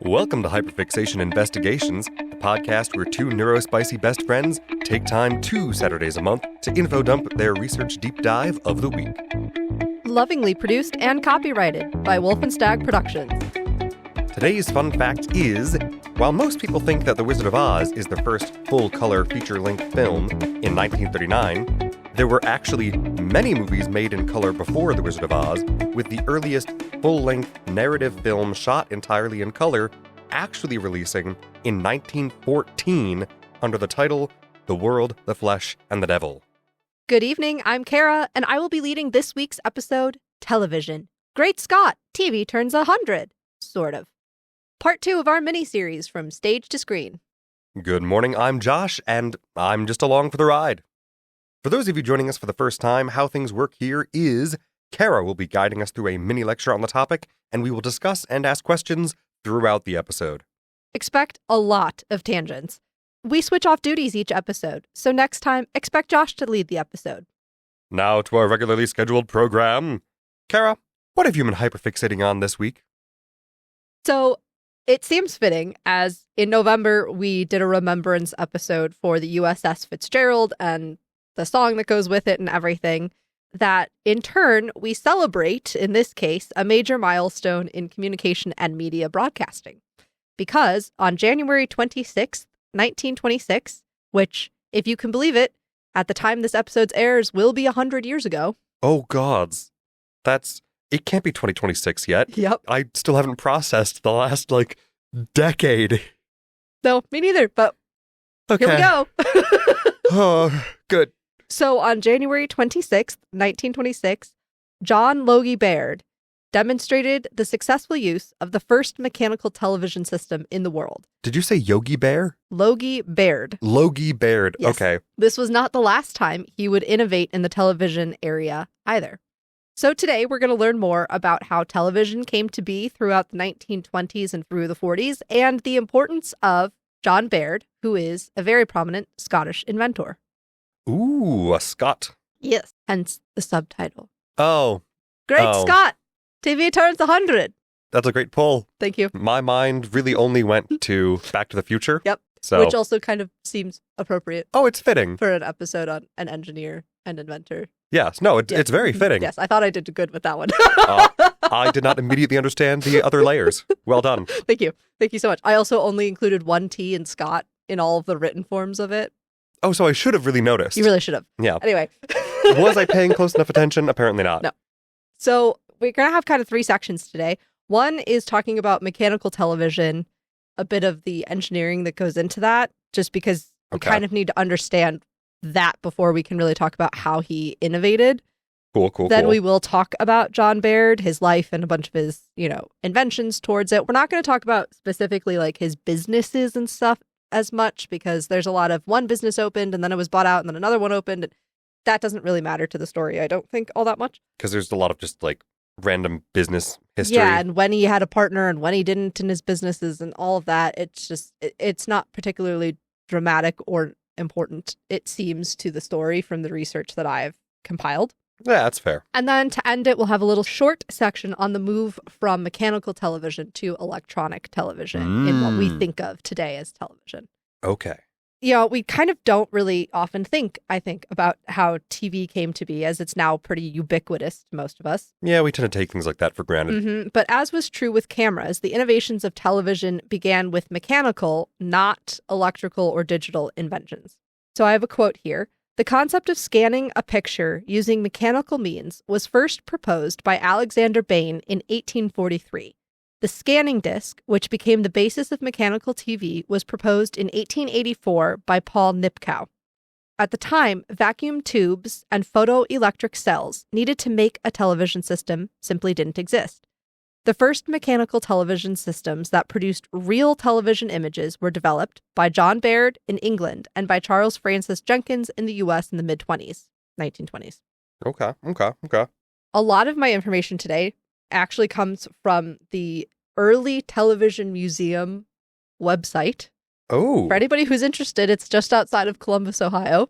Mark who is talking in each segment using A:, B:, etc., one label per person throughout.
A: Welcome to Hyperfixation Investigations, the podcast where two neurospicy best friends take time 2 Saturdays a month to info dump their research deep dive of the week.
B: Lovingly produced and copyrighted by Wolf and Stag Productions.
A: Today's fun fact is, while most people think that The Wizard of Oz is the first full-color feature-length film in 1939, there were actually many movies made in color before The Wizard of Oz, with the earliest full-length narrative film shot entirely in color actually releasing in 1914 under the title The World, the Flesh, and the Devil.
B: Good evening, I'm Kara, and I will be leading this week's episode, Television. Great Scot! TV turns 100. Sort of. Part 2 of our mini-series from stage to screen.
A: Good morning, I'm Josh, and I'm just along for the ride. For those of you joining us for the first time, how things work here is Kara will be guiding us through a mini-lecture on the topic, and we will discuss and ask questions throughout the episode.
B: Expect a lot of tangents. We switch off duties each episode, so next time, expect Josh to lead the episode.
A: Now to our regularly scheduled program. Kara, what have you been hyperfixating on this week?
B: So, it seems fitting, as in November, we did a remembrance episode for the USS Fitzgerald and the song that goes with it and everything, that in turn, we celebrate, in this case, a major milestone in communication and media broadcasting. Because on January 26th, 1926, which, if you can believe it, at the time this episode airs will be 100 years ago.
A: Oh, gods. It can't be 2026 yet.
B: Yep.
A: I still haven't processed the last, decade.
B: No, me neither, but
A: Okay.
B: here we go.
A: Oh, good.
B: So on January 26th, 1926, John Logie Baird demonstrated the successful use of the first mechanical television system in the world.
A: Did you say Yogi Bear?
B: Logie Baird.
A: Logie Baird.
B: Yes.
A: Okay.
B: This was not the last time he would innovate in the television area either. So today we're going to learn more about how television came to be throughout the 1920s and through the 40s, and the importance of John Baird, who is a very prominent Scottish inventor.
A: Ooh, a Scot.
B: Yes. Hence the subtitle.
A: Oh,
B: Great Scot! TV turns 100.
A: that's a great pull.
B: Thank you.
A: My mind really only went to Back to the Future.
B: Yep.
A: So,
B: Which also kind of seems appropriate
A: it's fitting.
B: for an episode on an engineer and inventor.
A: Yes. No,
B: Yeah.
A: it's very fitting.
B: Yes, I thought I did good with that one.
A: I did not immediately understand the other layers. Well done.
B: Thank you. Thank you so much. I also only included one T in Scot in all of the written forms of it.
A: Oh, so I should have really noticed.
B: You really should have.
A: Yeah.
B: Anyway.
A: Was I paying close enough attention? Apparently not.
B: No. So we're going to have kind of 3 sections today. One is talking about mechanical television, a bit of the engineering that goes into that, just because we kind of need to understand that before we can really talk about how he innovated.
A: Cool.
B: Then we will talk about John Baird, his life, and a bunch of his, inventions towards it. We're not going to talk about specifically his businesses and stuff as much, because there's a lot of one business opened and then it was bought out and then another one opened. And that doesn't really matter to the story, I don't think, all that much.
A: Because there's a lot of just random business history.
B: Yeah, and when he had a partner and when he didn't in his businesses and all of that. It's just, it's not particularly dramatic or important, it seems, to the story from the research that I've compiled.
A: Yeah, that's fair.
B: And then to end it, we'll have a little short section on the move from mechanical television to electronic television in what we think of today as television.
A: Okay.
B: We kind of don't really often think, I think, about how TV came to be, as it's now pretty ubiquitous to most of us.
A: Yeah, we tend to take things like that for granted.
B: But as was true with cameras, the innovations of television began with mechanical, not electrical or digital inventions. So I have a quote here. The concept of scanning a picture using mechanical means was first proposed by Alexander Bain in 1843. The scanning disc, which became the basis of mechanical TV, was proposed in 1884 by Paul Nipkow. At the time, vacuum tubes and photoelectric cells needed to make a television system simply didn't exist. The first mechanical television systems that produced real television images were developed by John Baird in England and by Charles Francis Jenkins in the US in the mid-20s, 1920s.
A: Okay.
B: A lot of my information today actually comes from the Early Television Museum website.
A: Oh.
B: For anybody who's interested, it's just outside of Columbus, Ohio.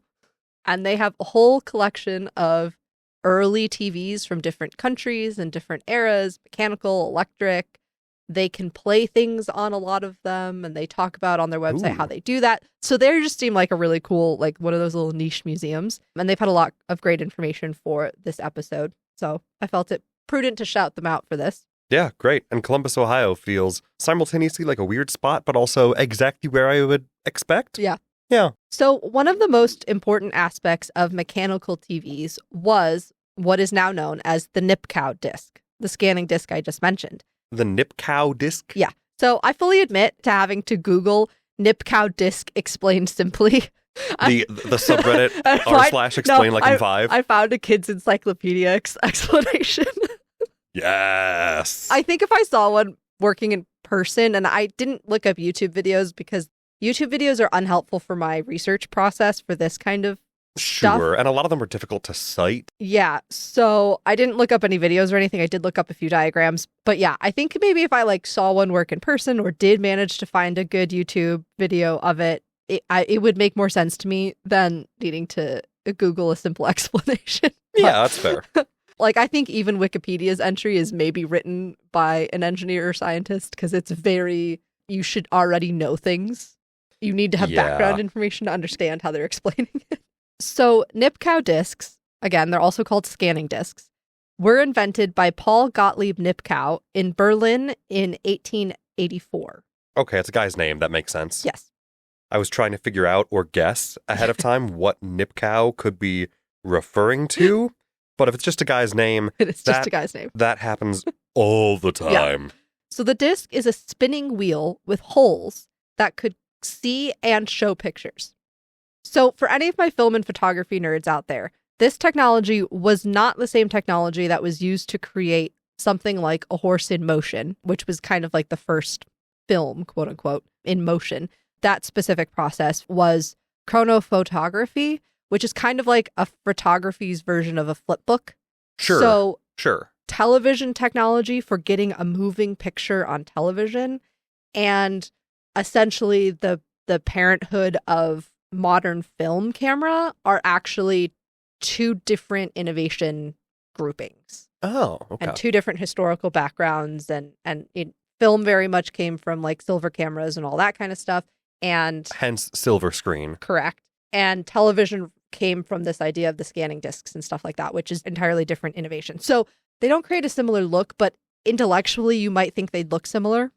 B: And they have a whole collection of early TVs from different countries and different eras, mechanical, electric, They can play things on a lot of them, and they talk about on their website how
A: Ooh.
B: they do that. So they just seem like a really cool, like one of those little niche museums. And they've had a lot of great information for this episode. So I felt it prudent to shout them out for this.
A: Yeah, great. And Columbus, Ohio feels simultaneously like a weird spot, but also exactly where I would expect.
B: Yeah.
A: Yeah.
B: So one of the most important aspects of mechanical TVs was what is now known as the Nipkow disc, the scanning disc I just mentioned.
A: The Nipkow disc?
B: Yeah. So I fully admit to having to Google Nipkow disc explained simply.
A: The subreddit r/explain like in 5.
B: I found a kid's encyclopedia explanation.
A: Yes.
B: I think if I saw one working in person, and I didn't look up YouTube videos because YouTube videos are unhelpful for my research process for this kind of stuff.
A: Sure. And a lot of them are difficult to cite.
B: Yeah. So I didn't look up any videos or anything. I did look up a few diagrams. But yeah, I think maybe if I like saw one work in person or did manage to find a good YouTube video of it, it would make more sense to me than needing to Google a simple explanation.
A: Yeah, that's fair.
B: Like, I think even Wikipedia's entry is maybe written by an engineer or scientist because it's very, you should already know things. You need to have background information to understand how they're explaining it. So Nipkow discs, again, they're also called scanning discs, were invented by Paul Gottlieb Nipkow in Berlin in 1884.
A: Okay, it's a guy's name. That makes sense.
B: Yes.
A: I was trying to figure out or guess ahead of time what Nipkow could be referring to. But if it's just a guy's name,
B: It's just a guy's name.
A: That happens all the time.
B: Yeah. So the disc is a spinning wheel with holes that could see and show pictures. So for any of my film and photography nerds out there, this technology was not the same technology that was used to create something like A Horse in Motion, which was kind of like the first film, quote unquote, in motion. That specific process was chronophotography, which is kind of like a photography's version of a flip book.
A: Sure.
B: So
A: sure.
B: Television technology for getting a moving picture on television, and essentially the parenthood of modern film camera are actually two different innovation groupings.
A: Oh, okay.
B: And two different historical backgrounds, and film very much came from like silver cameras and all that kind of stuff. And
A: hence silver screen.
B: Correct. And television came from this idea of the scanning discs and stuff like that, which is entirely different innovation. So they don't create a similar look, but intellectually you might think they'd look similar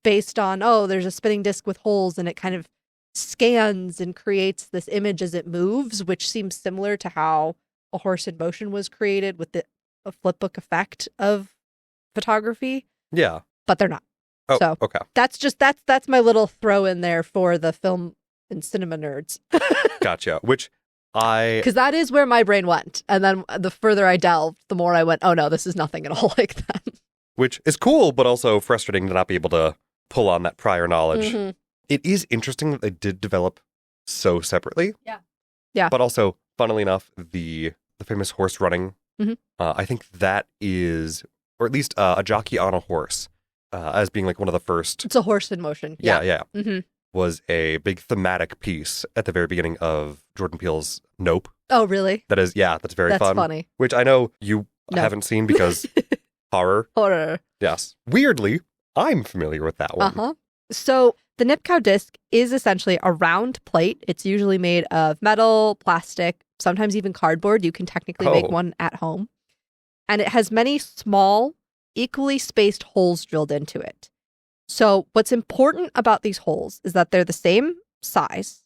B: based on, oh, there's a spinning disc with holes and it kind of scans and creates this image as it moves, which seems similar to how A Horse in Motion was created with the flipbook effect of photography.
A: Yeah.
B: But they're not.
A: Oh,
B: so
A: okay.
B: That's my little throw in there for the film and cinema nerds.
A: Gotcha.
B: Because that is where my brain went. And then the further I delved, the more I went, oh no, this is nothing at all like that.
A: Which is cool, but also frustrating to not be able to pull on that prior knowledge.
B: Mm-hmm.
A: It is interesting that they did develop so separately.
B: Yeah. Yeah.
A: But also, funnily enough, the famous horse running, I think that is, or at least a jockey on a horse, as being like one of the first.
B: It's A Horse in Motion.
A: Yeah. Was a big thematic piece at the very beginning of Jordan Peele's Nope.
B: Oh, really?
A: That's very fun.
B: That's funny.
A: Which I know you haven't seen because horror.
B: Horror.
A: Yes. Weirdly, I'm familiar with that one.
B: So the Nipkow disc is essentially a round plate. It's usually made of metal, plastic, sometimes even cardboard. You can technically make one at home. And it has many small, equally spaced holes drilled into it. So what's important about these holes is that they're the same size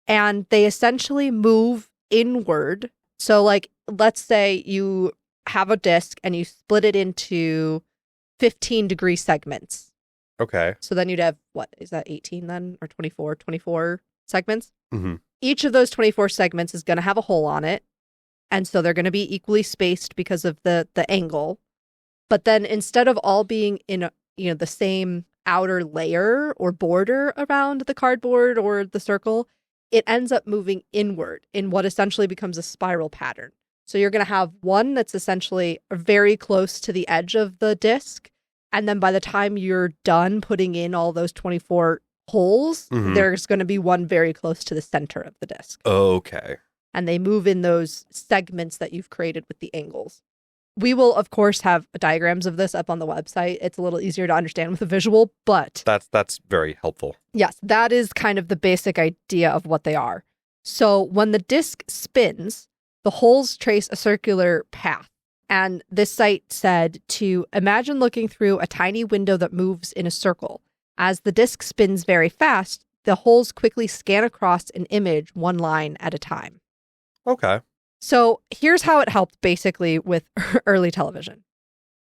B: and they essentially move inward. So like, let's say you have a disc and you split it into 15-degree segments.
A: Okay.
B: So then you'd have, what, is that 18 then? Or 24? 24 segments?
A: Mm-hmm.
B: Each of those 24 segments is going to have a hole on it. And so they're going to be equally spaced because of the angle. But then instead of all being in the same outer layer or border around the cardboard or the circle, it ends up moving inward in what essentially becomes a spiral pattern. So you're going to have one that's essentially very close to the edge of the disc. And then by the time you're done putting in all those 24 holes, there's going to be one very close to the center of the disc.
A: Okay.
B: And they move in those segments that you've created with the angles. We will, of course, have diagrams of this up on the website. It's a little easier to understand with a visual, but...
A: That's very helpful.
B: Yes, that is kind of the basic idea of what they are. So when the disc spins, the holes trace a circular path. And this site said to imagine looking through a tiny window that moves in a circle. As the disc spins very fast, the holes quickly scan across an image one line at a time.
A: Okay.
B: So here's how it helped basically with early television.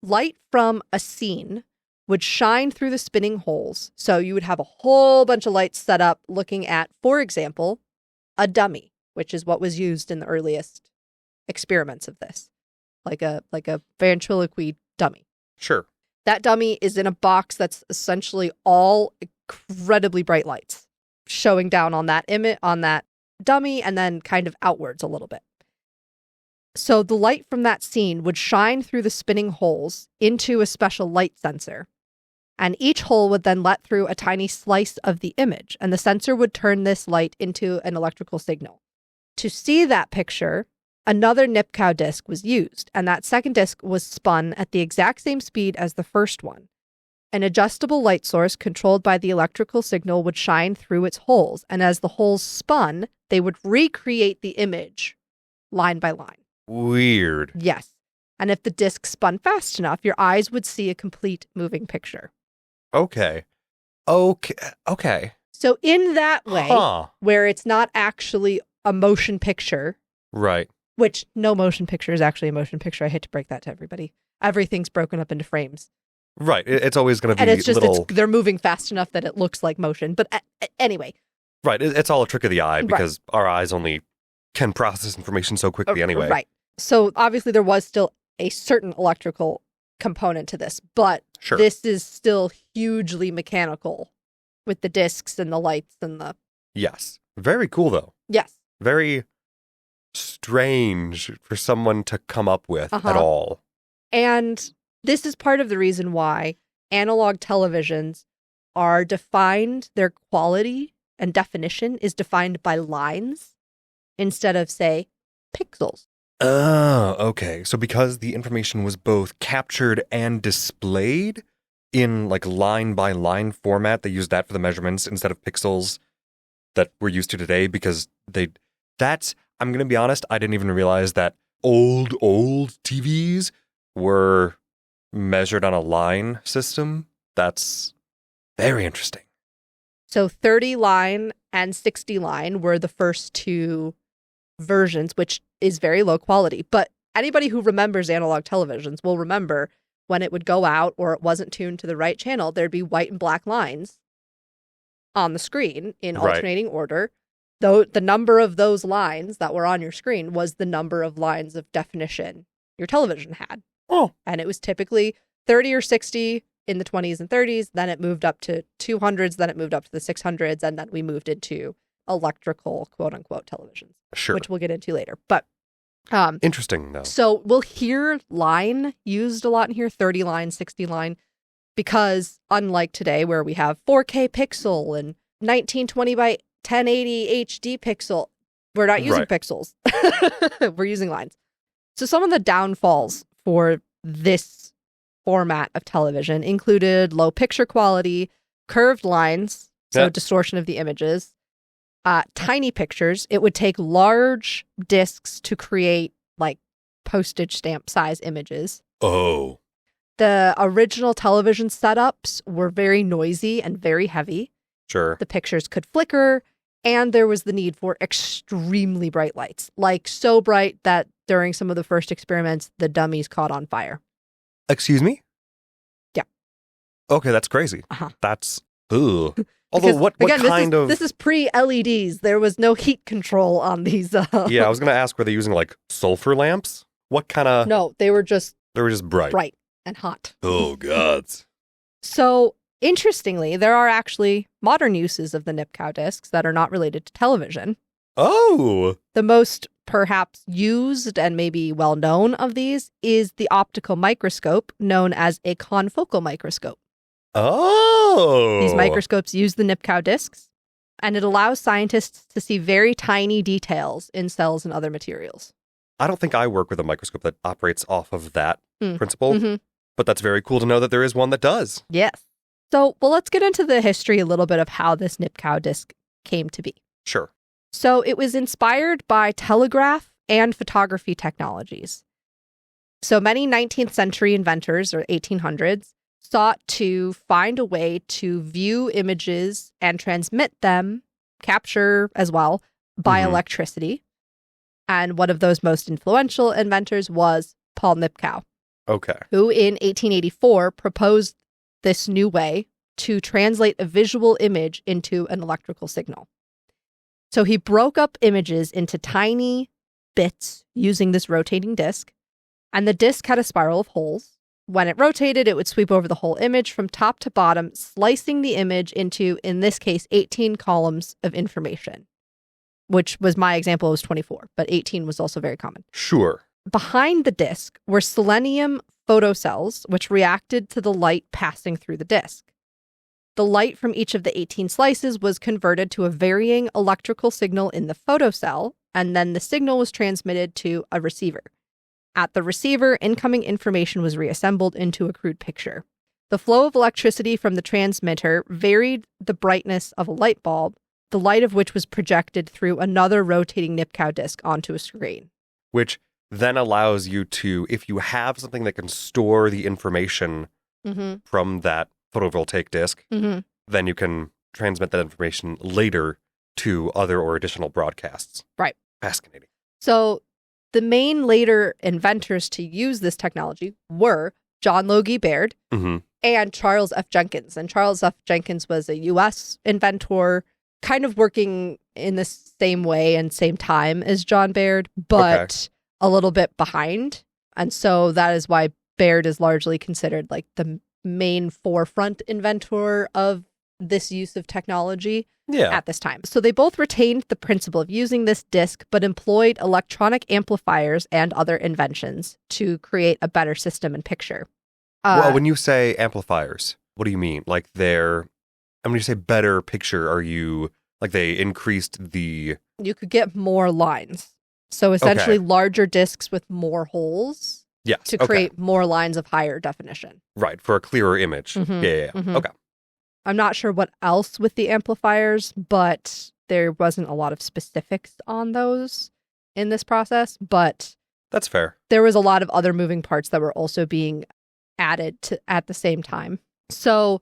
B: Light from a scene would shine through the spinning holes. So you would have a whole bunch of lights set up looking at, for example, a dummy, which is what was used in the earliest experiments of this, like a ventriloquy dummy.
A: Sure.
B: That dummy is in a box that's essentially all incredibly bright lights showing down on that on that dummy and then kind of outwards a little bit. So the light from that scene would shine through the spinning holes into a special light sensor. And each hole would then let through a tiny slice of the image, and the sensor would turn this light into an electrical signal. To see that picture, another Nipkow disc was used, and that second disc was spun at the exact same speed as the first one. An adjustable light source controlled by the electrical signal would shine through its holes, and as the holes spun, they would recreate the image line by line.
A: Weird.
B: Yes. And if the disc spun fast enough, your eyes would see a complete moving picture.
A: Okay.
B: So in that way, where it's not actually a motion picture,
A: right?
B: Which no motion picture is actually a motion picture. I hate to break that to everybody. Everything's broken up into frames.
A: Right. It's always going to be
B: and it's just
A: little...
B: they're moving fast enough that it looks like motion. But anyway.
A: Right. It's all a trick of the eye because our eyes only can process information so quickly anyway.
B: Right. So obviously there was still a certain electrical component to this, but this is still hugely mechanical with the discs and the lights and the...
A: Yes. Very cool, though.
B: Yes.
A: Very strange for someone to come up with at all.
B: And this is part of the reason why analog televisions are defined, their quality and definition is defined by lines instead of, say, pixels.
A: Oh, okay. So because the information was both captured and displayed in like line by line format, they used that for the measurements instead of pixels that we're used to today because I'm going to be honest, I didn't even realize that old TVs were measured on a line system. That's very interesting.
B: So 30 line and 60 line were the first two versions, which is very low quality. But anybody who remembers analog televisions will remember when it would go out or it wasn't tuned to the right channel, there'd be white and black lines on the screen in alternating order. Though the number of those lines that were on your screen was the number of lines of definition your television had.
A: Oh.
B: And it was typically 30 or 60 in the 20s and 30s. Then it moved up to 200s. Then it moved up to the 600s. And then we moved into electrical, quote unquote, televisions.
A: Sure.
B: Which we'll get into later. But
A: interesting, though.
B: So we'll hear line used a lot in here, 30 line, 60 line, because unlike today where we have 4K pixel and 1920 by 1080 HD pixel, we're not using pixels. We're using lines. So some of the downfalls for this format of television included low picture quality, curved lines, so distortion of the images, tiny pictures. It would take large discs to create like postage stamp size images.
A: Oh.
B: The original television setups were very noisy and very heavy.
A: Sure.
B: The pictures could flicker, and there was the need for extremely bright lights, like so bright that during some of the first experiments, the dummies caught on fire.
A: Excuse me?
B: Yeah.
A: Okay, that's crazy. That's... Ugh.
B: Although,
A: what kind of...
B: This is pre-LEDs. There was no heat control on these.
A: Yeah, I was going to ask, were they using, like, sulfur lamps? What kind of...
B: No, they were just...
A: They were just bright.
B: Bright and hot.
A: Oh, gods.
B: So, interestingly, there are actually modern uses of the Nipkow discs that are not related to television.
A: Oh!
B: The most, perhaps, used and maybe well-known of these is the optical microscope, known as a confocal microscope.
A: Oh!
B: These microscopes use the Nipkow discs, and it allows scientists to see very tiny details in cells and other materials.
A: I don't think I work with a microscope that operates off of that principle,
B: Mm-hmm.
A: but that's very cool to know that there is one that does.
B: Yes. So, well, let's get into the history a little bit of how this Nipkow disc came to be.
A: Sure.
B: So it was inspired by telegraph and photography technologies. So many 19th century inventors, or 1800s, sought to find a way to view images and transmit them, capture as well, by electricity. And one of those most influential inventors was Paul Nipkow,
A: Okay.
B: who in 1884 proposed this new way to translate a visual image into an electrical signal. So he broke up images into tiny bits using this rotating disc, and the disc had a spiral of holes. When it rotated, it would sweep over the whole image from top to bottom, slicing the image into, in this case, 18 columns of information, which was my example, it was 24, but 18 was also very common.
A: Sure.
B: Behind the disc were selenium photocells, which reacted to the light passing through the disc. The light from each of the 18 slices was converted to a varying electrical signal in the photocell, and then the signal was transmitted to a receiver. At the receiver, incoming information was reassembled into a crude picture. The flow of electricity from the transmitter varied the brightness of a light bulb, the light of which was projected through another rotating Nipkow disc onto a screen.
A: Which then allows you to, if you have something that can store the information from that photovoltaic disc, then you can transmit that information later to other or additional broadcasts.
B: Right.
A: Fascinating.
B: So the main later inventors to use this technology were John Logie Baird and Charles F. Jenkins. And Charles F. Jenkins was a U.S. inventor, kind of working in the same way and same time as John Baird, but a little bit behind. And so that is why Baird is largely considered like the main forefront inventor of this use of technology at this time. So they both retained the principle of using this disc, but employed electronic amplifiers and other inventions to create a better system and picture.
A: Well, when you say amplifiers, what do you mean? Like when you say better picture, are you like they increased the...
B: You could get more lines. So essentially larger discs with more holes to create more lines of higher definition.
A: Right, for a clearer image. Okay.
B: I'm not sure what else with the amplifiers, but there wasn't a lot of specifics on those in this process. But
A: that's fair.
B: There was a lot of other moving parts that were also being added to at the same time. So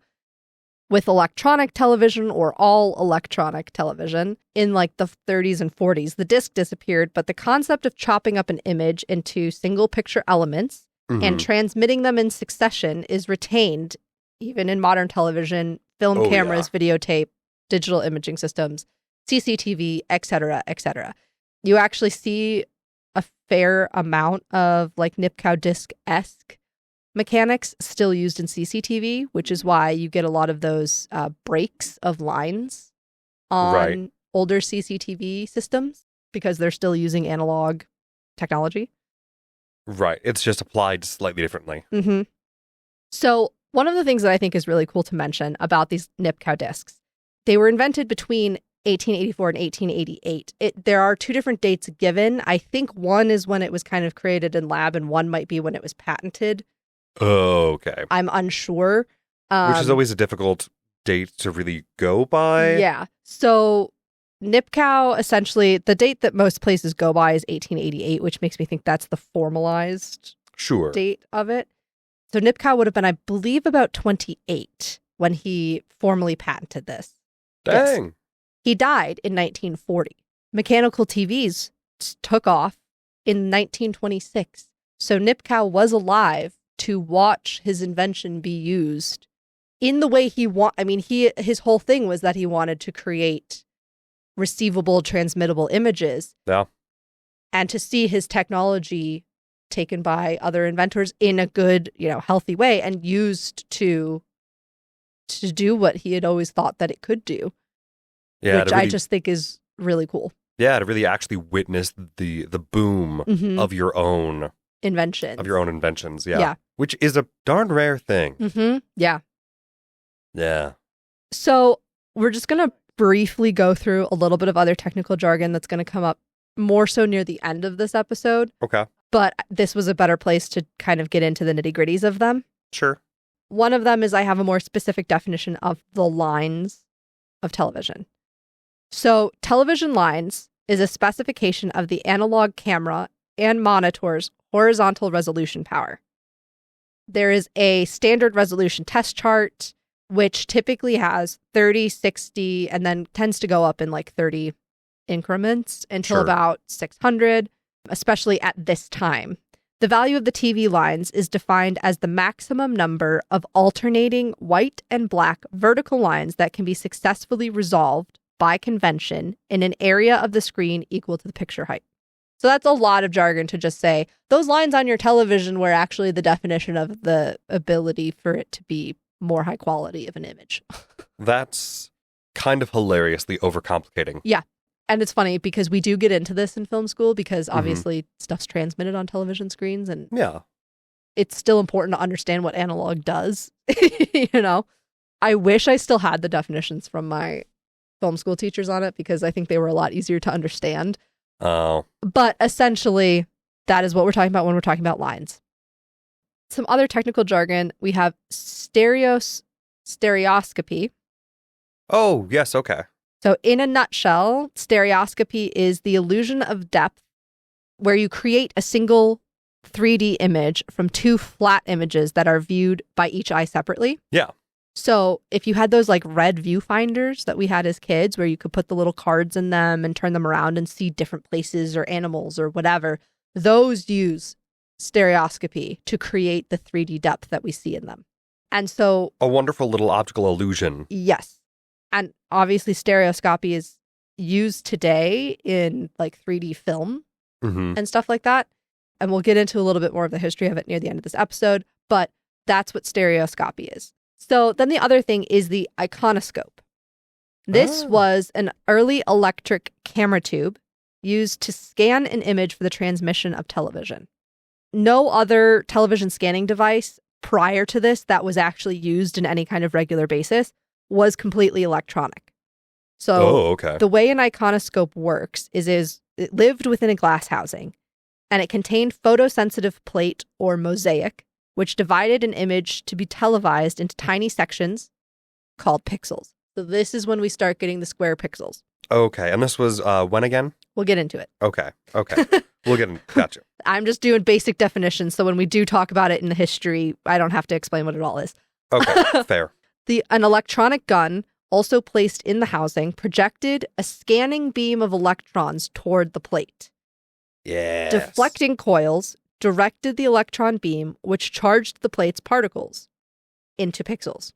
B: with electronic television, or all electronic television, in like the 30s and 40s, the disc disappeared, but the concept of chopping up an image into single picture elements and transmitting them in succession is retained even in modern television, film cameras, videotape, digital imaging systems, CCTV, etc., etc. You actually see a fair amount of like Nipkow disc-esque mechanics still used in CCTV, which is why you get a lot of those breaks of lines on older CCTV systems, because they're still using analog technology.
A: Right. It's just applied slightly differently.
B: So one of the things that I think is really cool to mention about these Nipkow discs, they were invented between 1884 and 1888. There are two different dates given. I think one is when it was kind of created in lab, and one might be when it was patented.
A: Oh, okay.
B: I'm unsure.
A: Which is always a difficult date to really go by.
B: Yeah. So Nipkow, essentially, the date that most places go by is 1888, which makes me think that's the formalized date of it. So Nipkow would have been, I believe, about 28 when he formally patented this.
A: Dang.
B: Yes. He died in 1940. Mechanical TVs took off in 1926. So Nipkow was alive to watch his invention be used in the way he his whole thing was that he wanted to create receivable, transmittable images.
A: Yeah.
B: And to see his technology taken by other inventors in a good, healthy way and used to do what he had always thought that it could do.
A: Yeah,
B: which I just think is really cool.
A: Yeah, to really actually witness the boom of your own
B: inventions.
A: Of your own inventions,
B: yeah.
A: Which is a darn rare thing.
B: Yeah.
A: Yeah.
B: So we're just going to briefly go through a little bit of other technical jargon that's going to come up more so near the end of this episode.
A: Okay.
B: But this was a better place to kind of get into the nitty-gritties of them.
A: Sure.
B: One of them is I have a more specific definition of the lines of television. So television lines is a specification of the analog camera and monitor's horizontal resolution power. There is a standard resolution test chart, which typically has 30, 60, and then tends to go up in like 30 increments until
A: Sure.
B: about 600, especially at this time. The value of the TV lines is defined as the maximum number of alternating white and black vertical lines that can be successfully resolved by convention in an area of the screen equal to the picture height. So that's a lot of jargon to just say those lines on your television were actually the definition of the ability for it to be more high quality of an image.
A: That's kind of hilariously overcomplicating.
B: Yeah. And it's funny because we do get into this in film school because obviously stuff's transmitted on television screens and
A: Yeah.
B: it's still important to understand what analog does. You know, I wish I still had the definitions from my film school teachers on it because I think they were a lot easier to understand.
A: Oh.
B: But essentially, that is what we're talking about when we're talking about lines. Some other technical jargon, we have stereoscopy.
A: Oh, yes, okay.
B: So in a nutshell, stereoscopy is the illusion of depth where you create a single 3D image from two flat images that are viewed by each eye separately.
A: Yeah.
B: So if you had those like red viewfinders that we had as kids where you could put the little cards in them and turn them around and see different places or animals or whatever, those use stereoscopy to create the 3D depth that we see in them. And so...
A: A wonderful little optical illusion.
B: Yes. And obviously stereoscopy is used today in like 3D film and stuff like that. And we'll get into a little bit more of the history of it near the end of this episode, but that's what stereoscopy is. So then the other thing is the iconoscope. This was an early electric camera tube used to scan an image for the transmission of television. No other television scanning device prior to this that was actually used in any kind of regular basis was completely electronic. So the way an iconoscope works is it lived within a glass housing, and it contained photosensitive plate or mosaic, which divided an image to be televised into tiny sections called pixels. So this is when we start getting the square pixels.
A: Okay, and this was when again?
B: We'll get into it.
A: Okay. We'll get into Gotcha.
B: I'm just doing basic definitions, so when we do talk about it in the history, I don't have to explain what it all is.
A: Okay, fair.
B: An electronic gun, also placed in the housing, projected a scanning beam of electrons toward the plate.
A: Yes.
B: Deflecting coils directed the electron beam, which charged the plate's particles into pixels.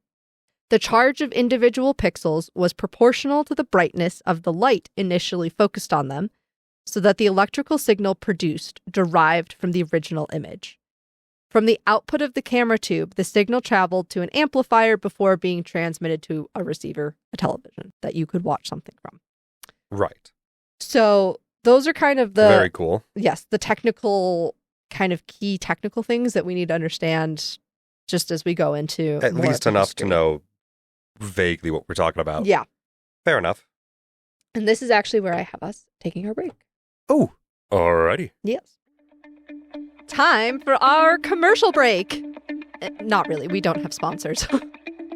B: The charge of individual pixels was proportional to the brightness of the light initially focused on them, so that the electrical signal produced derived from the original image. From the output of the camera tube, the signal traveled to an amplifier before being transmitted to a receiver, a television, that you could watch something from.
A: Right.
B: So those are kind of the...
A: Very cool.
B: Yes, the technical, kind of key technical things that we need to understand just as we go into...
A: At least enough to know vaguely what we're talking about.
B: Yeah.
A: Fair enough.
B: And this is actually where I have us taking our break.
A: Oh, alrighty.
B: Yes. Time for our commercial break. Not really. We don't have sponsors.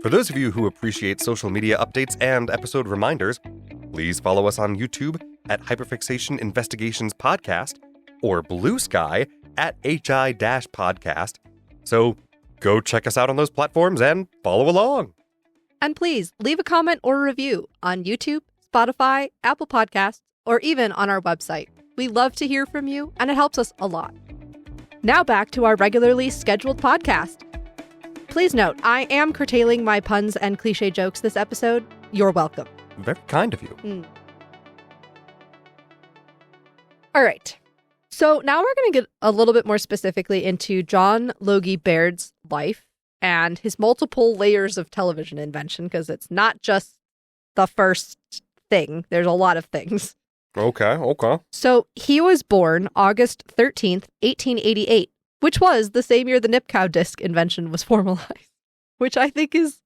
A: For those of you who appreciate social media updates and episode reminders, please follow us on YouTube at Hyperfixation Investigations Podcast or Blue Sky at HI-Podcast. So go check us out on those platforms and follow along.
B: And please leave a comment or a review on YouTube, Spotify, Apple Podcasts, or even on our website. We love to hear from you, and it helps us a lot. Now back to our regularly scheduled podcast. Please note, I am curtailing my puns and cliche jokes this episode. You're welcome.
A: Very kind of you.
B: All right. So now we're going to get a little bit more specifically into John Logie Baird's life and his multiple layers of television invention, because it's not just the first thing. There's a lot of things.
A: Okay.
B: So he was born August 13th, 1888, which was the same year the Nipkow disc invention was formalized, which I think is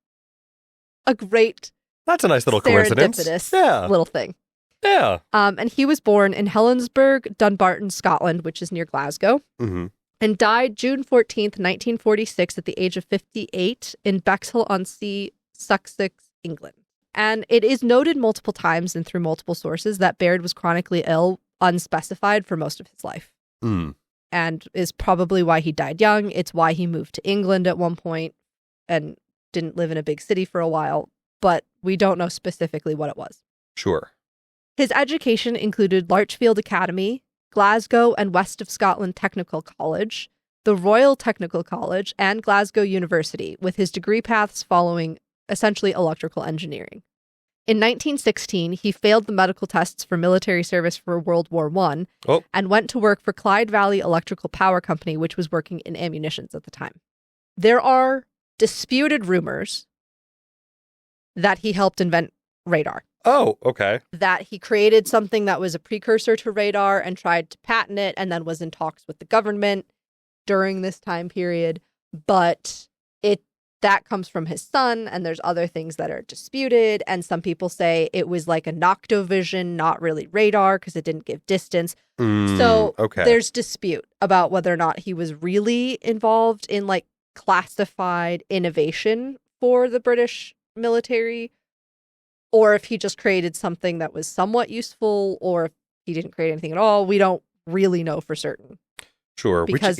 B: a great...
A: That's a nice little coincidence.
B: Serendipitous little thing.
A: Yeah.
B: And he was born in Helensburgh, Dunbarton, Scotland, which is near Glasgow,
A: Mm-hmm.
B: and died June 14th, 1946 at the age of 58 in Bexhill-on-Sea, Sussex, England. And it is noted multiple times and through multiple sources that Baird was chronically ill, unspecified, for most of his life.
A: Mm.
B: And is probably why he died young. It's why he moved to England at one point and didn't live in a big city for a while. But we don't know specifically what it was.
A: Sure.
B: His education included Larchfield Academy, Glasgow and West of Scotland Technical College, the Royal Technical College, and Glasgow University, with his degree paths following essentially electrical engineering. In 1916, he failed the medical tests for military service for World War I and went to work for Clyde Valley Electrical Power Company, which was working in ammunitions at the time. There are disputed rumors that he helped invent radar.
A: Oh, okay.
B: That he created something that was a precursor to radar and tried to patent it and then was in talks with the government during this time period. But that comes from his son, and there's other things that are disputed. And some people say it was like a noctovision, not really radar, because it didn't give distance. So there's dispute about whether or not he was really involved in like classified innovation for the British military, or if he just created something that was somewhat useful, or if he didn't create anything at all. We don't really know for certain.
A: Sure.
B: Because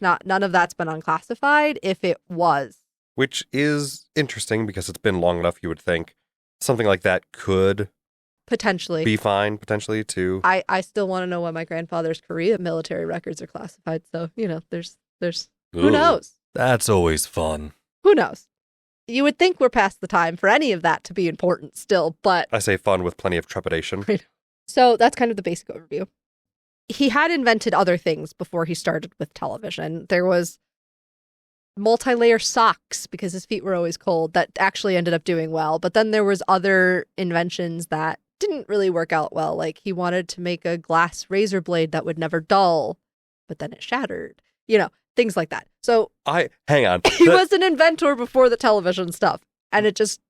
B: none of that's been unclassified if it was.
A: Which is interesting because it's been long enough, you would think. Something like that could
B: potentially
A: be fine, potentially, too.
B: I still want to know why my grandfather's Korea military records are classified. So, there's who knows?
A: That's always fun.
B: Who knows? You would think we're past the time for any of that to be important still, but...
A: I say fun with plenty of trepidation.
B: So that's kind of the basic overview. He had invented other things before he started with television. There was multi-layer socks because his feet were always cold that actually ended up doing well. But then there was other inventions that didn't really work out well. Like he wanted to make a glass razor blade that would never dull, but then it shattered. Things like that. So
A: hang on.
B: He was an inventor before the television stuff, and it just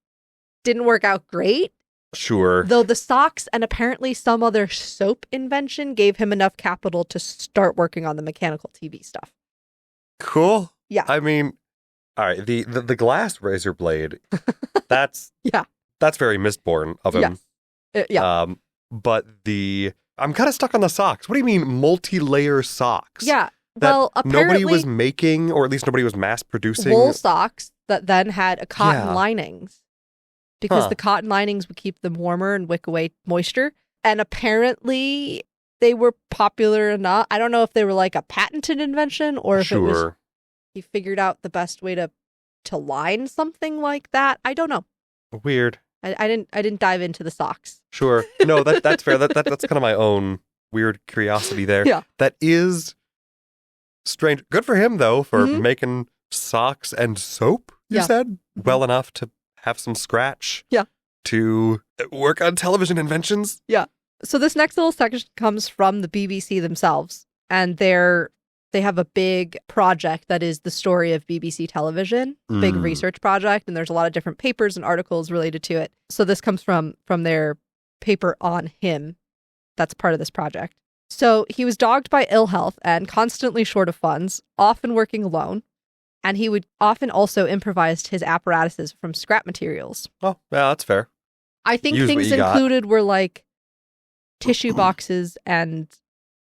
B: didn't work out great.
A: Sure.
B: Though the socks and apparently some other soap invention gave him enough capital to start working on the mechanical TV stuff.
A: Cool.
B: Yeah.
A: I mean, all right, the glass razor blade, that's very Mistborn of him.
B: Yes. Yeah.
A: But I'm kind of stuck on the socks. What do you mean multi-layer socks?
B: Yeah. Well, apparently
A: nobody was making, or at least nobody was mass producing
B: wool socks that then had cotton linings, because the cotton linings would keep them warmer and wick away moisture. And apparently they were popular enough. I don't know if they were like a patented invention or if it was he figured out the best way to line something like that. I don't know.
A: Weird.
B: I didn't dive into the socks.
A: Sure. No, that's fair. That's kind of my own weird curiosity there.
B: Yeah.
A: That is strange. Good for him, though, for making socks and soap, you said? Well enough to have some scratch.
B: Yeah.
A: To work on television inventions.
B: Yeah. So this next little section comes from the BBC themselves. And they have a big project that is the story of BBC television, big research project. And there's a lot of different papers and articles related to it. So this comes from their paper on him. That's part of this project. So he was dogged by ill health and constantly short of funds, often working alone. And he would often also improvise his apparatuses from scrap materials.
A: Oh, yeah, that's fair.
B: I think things included were like tissue boxes and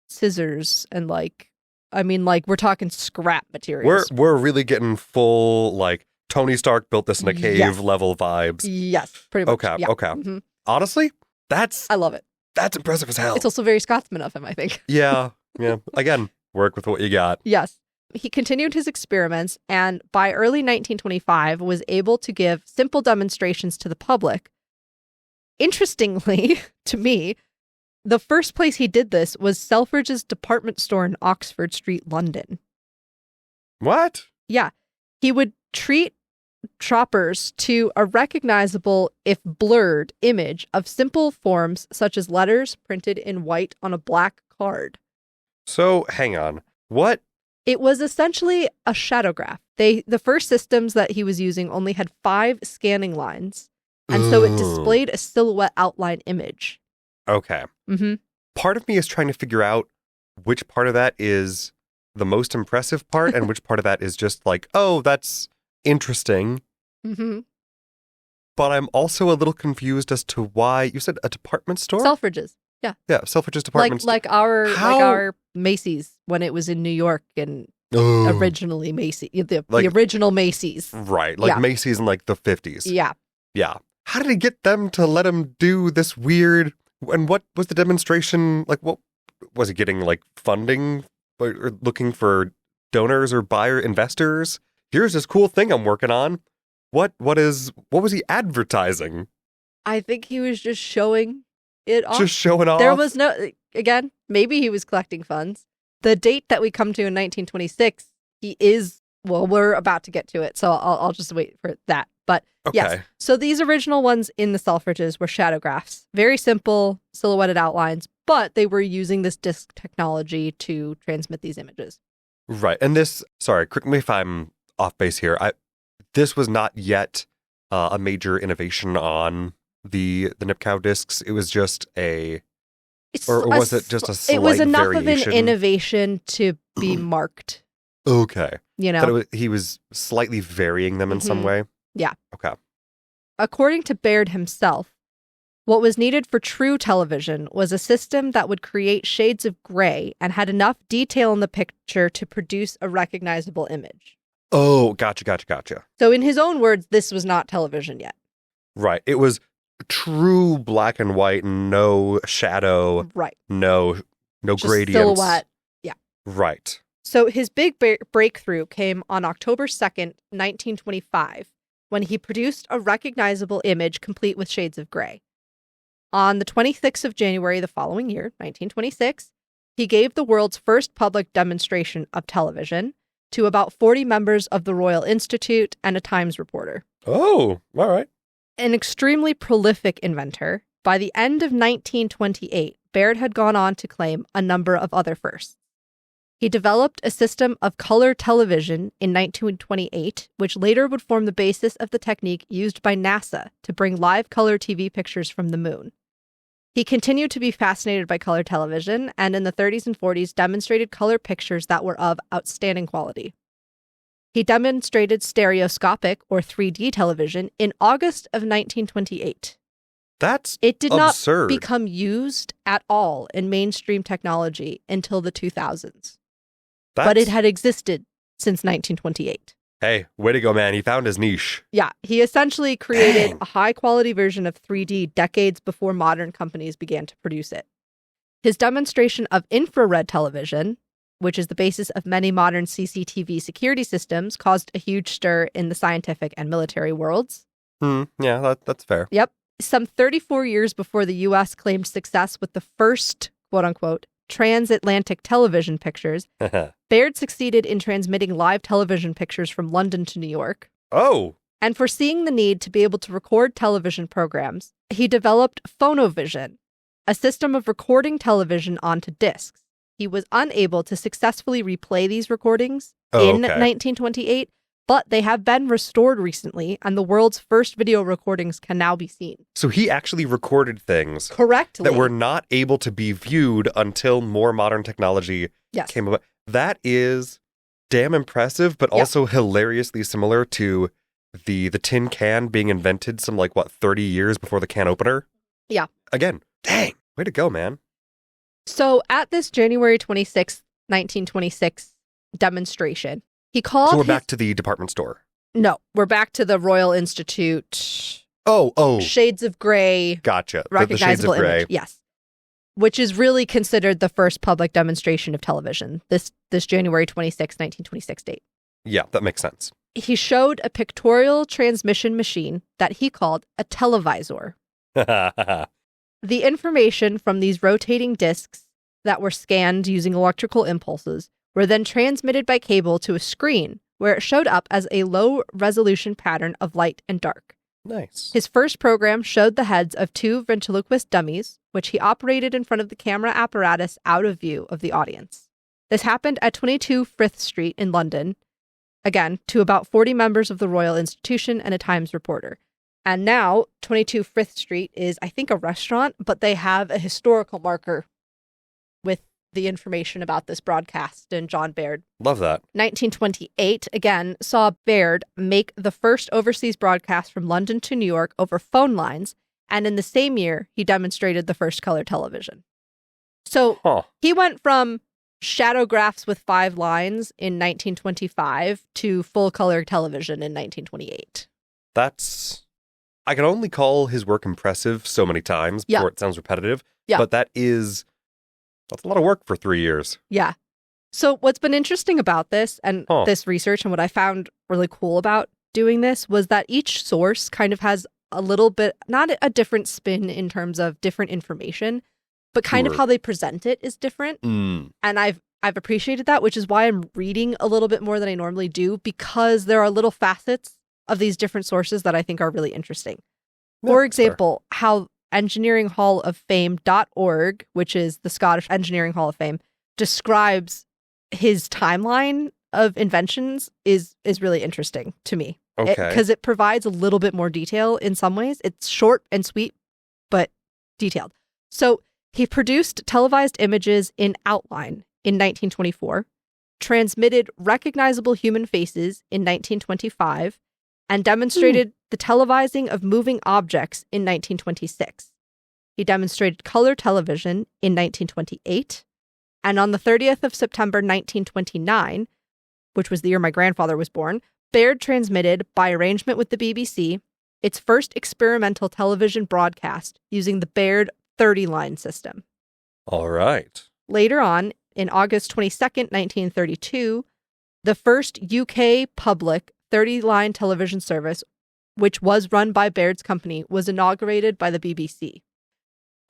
B: scissors and we're talking scrap materials.
A: We're really getting full, like, Tony Stark built this in a cave level vibes.
B: Yes, pretty much.
A: Okay,
B: yeah.
A: okay.
B: Mm-hmm.
A: Honestly,
B: I love it.
A: That's impressive as hell.
B: It's also very Scotsman of him, I think.
A: Yeah. Again, work with what you got.
B: Yes. He continued his experiments and by early 1925 was able to give simple demonstrations to the public. Interestingly, to me, the first place he did this was Selfridge's department store in Oxford Street, London.
A: What?
B: Yeah. He would treat shoppers to a recognizable, if blurred, image of simple forms such as letters printed in white on a black card.
A: So, hang on. What?
B: It was essentially a shadowgraph. The first systems that he was using only had 5 scanning lines, and so it displayed a silhouette outline image.
A: Okay.
B: Mm-hmm.
A: Part of me is trying to figure out which part of that is the most impressive part and which part of that is just like, oh, that's interesting.
B: Mm-hmm.
A: But I'm also a little confused as to why you said a department store?
B: Selfridges. Yeah.
A: Yeah, Selfridges department store.
B: Like our Macy's when it was in New York and originally Macy's, the original Macy's.
A: Right, like
B: Yeah.
A: Macy's in like the 50s.
B: Yeah.
A: Yeah. How did he get them to let him do this weird, and what was the demonstration, like what, was he getting like funding or looking for donors or buyer investors? Here's this cool thing I'm working on. What was he advertising?
B: I think he was just showing it off.
A: Just showing off?
B: There was no, again, maybe he was collecting funds. The date that we come to in 1926, he is, well, we're about to get to it, so I'll just wait for that. But
A: Okay.
B: yes, so these original ones in the Selfridges were shadowgraphs. Very simple, silhouetted outlines, but they were using this disc technology to transmit these images.
A: Right. And this, sorry, correct me if I'm off base here. This was not yet a major innovation on the Nipkow discs. It was just or was it just a slight
B: It was enough
A: variation?
B: of an innovation to be marked.
A: Okay.
B: You know?
A: He was slightly varying them in some way?
B: Yeah.
A: Okay.
B: According to Baird himself, what was needed for true television was a system that would create shades of gray and had enough detail in the picture to produce a recognizable image.
A: Oh, gotcha.
B: So in his own words, this was not television yet.
A: Right. It was true black and white, no shadow,
B: Right.
A: no
B: Just
A: gradients.
B: silhouette. Yeah.
A: Right.
B: So his big breakthrough came on October 2nd, 1925, when he produced a recognizable image complete with shades of gray. On the 26th of January the following year, 1926, he gave the world's first public demonstration of television to about 40 members of the Royal Institute and a Times reporter.
A: Oh, all right.
B: An extremely prolific inventor, by the end of 1928, Baird had gone on to claim a number of other firsts. He developed a system of color television in 1928, which later would form the basis of the technique used by NASA to bring live color TV pictures from the moon. He continued to be fascinated by color television, and in the 30s and 40s demonstrated color pictures that were of outstanding quality. He demonstrated stereoscopic, or 3D television, in August of 1928.
A: That's
B: It did
A: absurd.
B: not become used at all in mainstream technology until the 2000s. But it had existed since 1928.
A: Hey, way to go, man. He found his niche.
B: Yeah, he essentially created a high-quality version of 3D decades before modern companies began to produce it. His demonstration of infrared television, which is the basis of many modern CCTV security systems, caused a huge stir in the scientific and military worlds.
A: Yeah, that's fair.
B: Yep. Some 34 years before the U.S. claimed success with the first, quote-unquote, transatlantic television pictures, Baird succeeded in transmitting live television pictures from London to New York.
A: Oh.
B: And foreseeing the need to be able to record television programs, he developed phonovision, a system of recording television onto discs. He was unable to successfully replay these recordings in 1928, but they have been restored recently, and the world's first video recordings can now be seen.
A: So he actually recorded things
B: Correctly.
A: that were not able to be viewed until more modern technology came about. That is damn impressive, but also hilariously similar to the tin can being invented 30 years before the can opener?
B: Yeah.
A: Again, dang, way to go, man.
B: So at this January 26th, 1926 demonstration, he called
A: So we're back to the department store.
B: No, we're back to the Royal Institute.
A: Oh.
B: Shades of gray.
A: Gotcha.
B: Recognizable
A: the shades of gray.
B: image. Yes. Which is really considered the first public demonstration of television, this January 26, 1926 date.
A: Yeah, that makes sense.
B: He showed a pictorial transmission machine that he called a televisor. The information from these rotating discs that were scanned using electrical impulses were then transmitted by cable to a screen where it showed up as a low-resolution pattern of light and dark.
A: Nice.
B: His first program showed the heads of two ventriloquist dummies, which he operated in front of the camera apparatus out of view of the audience. This happened at 22 Frith Street in London, again, to about 40 members of the Royal Institution and a Times reporter. And now 22 Frith Street is, I think, a restaurant, but they have a historical marker with the information about this broadcast and John Baird.
A: Love that.
B: 1928, again, saw Baird make the first overseas broadcast from London to New York over phone lines. And in the same year, he demonstrated the first color television. So he went from shadowgraphs with 5 lines in 1925 to full color television in 1928.
A: I can only call his work impressive so many times before it sounds repetitive.
B: Yeah.
A: But that's a lot of work for 3 years.
B: Yeah. So what's been interesting about this and this research, and what I found really cool about doing this, was that each source kind of has a little bit, not a different spin in terms of different information, but kind of how they present it is different. And I've appreciated that, which is why I'm reading a little bit more than I normally do, because there are little facets of these different sources that I think are really interesting. For example, how Engineering Hall of Fame.org, which is the Scottish Engineering Hall of Fame, describes his timeline of inventions is really interesting to me.
A: Okay.
B: Because it provides a little bit more detail in some ways. It's short and sweet, but detailed. So he produced televised images in outline in 1924, transmitted recognizable human faces in 1925, and demonstrated the televising of moving objects in 1926. He demonstrated color television in 1928, and on the 30th of September 1929, which was the year my grandfather was born, Baird transmitted, by arrangement with the BBC, its first experimental television broadcast using the Baird 30-line system.
A: All right.
B: Later on, in August 22nd, 1932, the first UK public 30-line television service, which was run by Baird's company, was inaugurated by the BBC.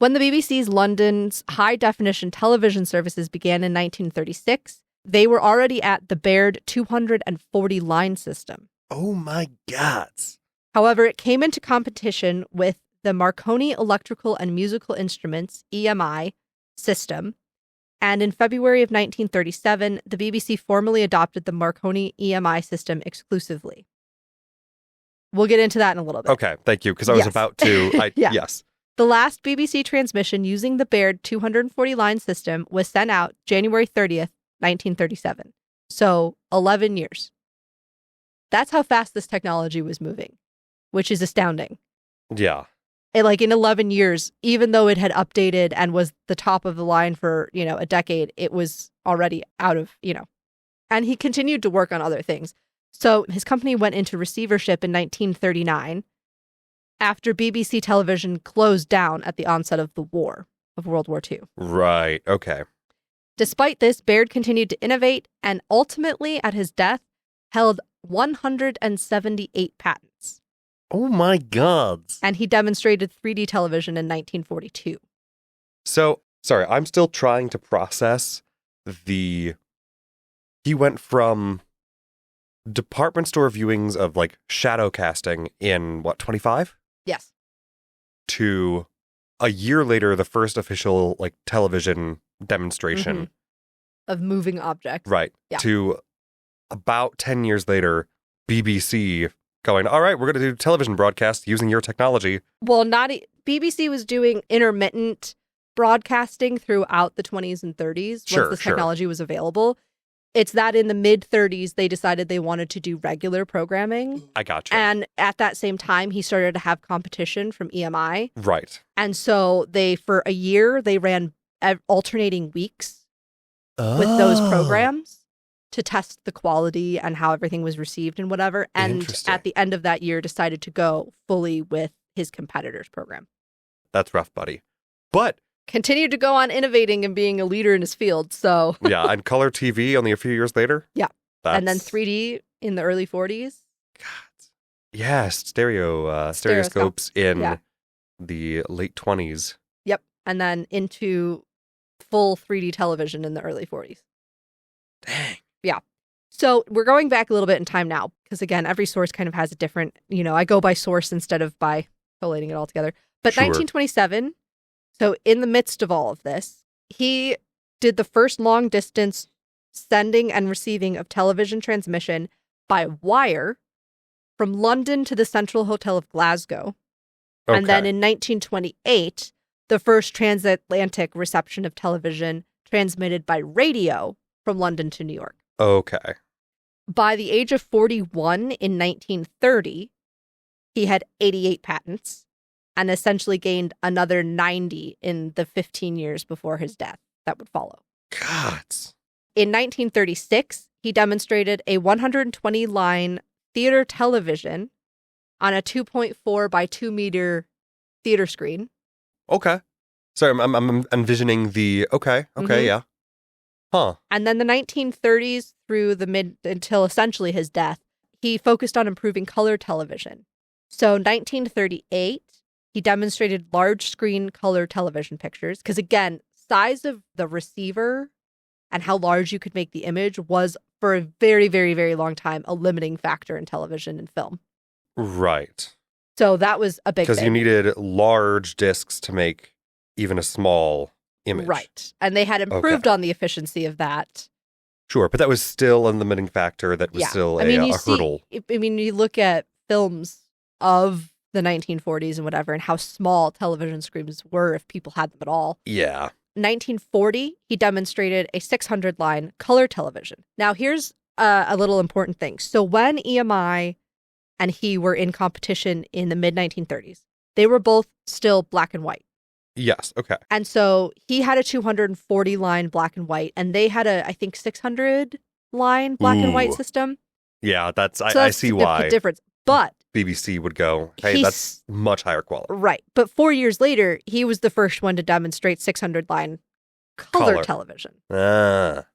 B: When the BBC's London's high-definition television services began in 1936, they were already at the Baird 240-line system.
A: Oh my God.
B: However, it came into competition with the Marconi Electrical and Musical Instruments, EMI, system, and in February of 1937, the BBC formally adopted the Marconi EMI system exclusively. We'll get into that in a little bit.
A: Okay, thank you, because I was about to. Yes.
B: The last BBC transmission using the Baird 240-line system was sent out January 30th, 1937. So 11 years. That's how fast this technology was moving, which is astounding.
A: Yeah.
B: Like in 11 years, even though it had updated and was the top of the line for, a decade, it was already out of, and he continued to work on other things. So his company went into receivership in 1939 after BBC television closed down at the onset of the war, of World War II.
A: Right. Okay.
B: Despite this, Baird continued to innovate and ultimately, at his death, held 178 patents.
A: Oh my God.
B: And he demonstrated 3D television in 1942.
A: So, sorry, I'm still trying to process he went from department store viewings of like shadow casting in 25?
B: Yes.
A: To a year later, the first official like television demonstration
B: of moving objects.
A: Right.
B: Yeah.
A: To about 10 years later, BBC going, all right, we're going to do television broadcast using your technology.
B: Well, BBC was doing intermittent broadcasting throughout the 20s and 30s once this technology was available. It's that in the mid-30s, they decided they wanted to do regular programming.
A: I gotcha.
B: And at that same time, he started to have competition from EMI.
A: Right.
B: And so for a year, they ran alternating weeks with those programs to test the quality and how everything was received and whatever. And at the end of that year, decided to go fully with his competitor's program.
A: That's rough, buddy. But
B: continued to go on innovating and being a leader in his field. So
A: yeah, and color TV only a few years later.
B: Yeah. And then 3D in the early 40s.
A: God. Yeah, stereoscopes in the late 20s.
B: Yep. And then into full 3D television in the early 40s.
A: Dang.
B: Yeah. So we're going back a little bit in time now, because again, every source kind of has a different, I go by source instead of by collating it all together. But 1927, so in the midst of all of this, he did the first long distance sending and receiving of television transmission by wire from London to the Central Hotel of Glasgow.
A: Okay.
B: And then in 1928, the first transatlantic reception of television transmitted by radio from London to New York.
A: Okay.
B: By the age of 41 in 1930, he had 88 patents and essentially gained another 90 in the 15 years before his death that would follow.
A: God.
B: In 1936, he demonstrated a 120-line theater television on a 2.4 by 2 meter theater screen.
A: Okay. Sorry, I'm envisioning the... Okay, yeah. Huh.
B: And then the 1930s through until essentially his death, he focused on improving color television. So 1938, he demonstrated large screen color television pictures. Because again, size of the receiver and how large you could make the image was, for a very, very, very long time, a limiting factor in television and film.
A: Right.
B: So that was a big thing.
A: Because you needed large discs to make even a small image.
B: Right. And they had improved on the efficiency of that.
A: Sure, but that was still a limiting factor. That was still a hurdle.
B: You look at films of the 1940s and whatever, and how small television screens were if people had them at all.
A: Yeah.
B: 1940, he demonstrated a 600-line color television. Now, here's a little important thing. So when EMI and he were in competition in the mid-1930s, they were both still black and white.
A: Yes, okay.
B: And so he had a 240-line black and white, and they had a, I think, 600-line black and white system.
A: Yeah, I see why.
B: Difference. But
A: BBC would go, hey, that's much higher quality.
B: Right. But 4 years later, he was the first one to demonstrate 600-line color television.
A: Ah,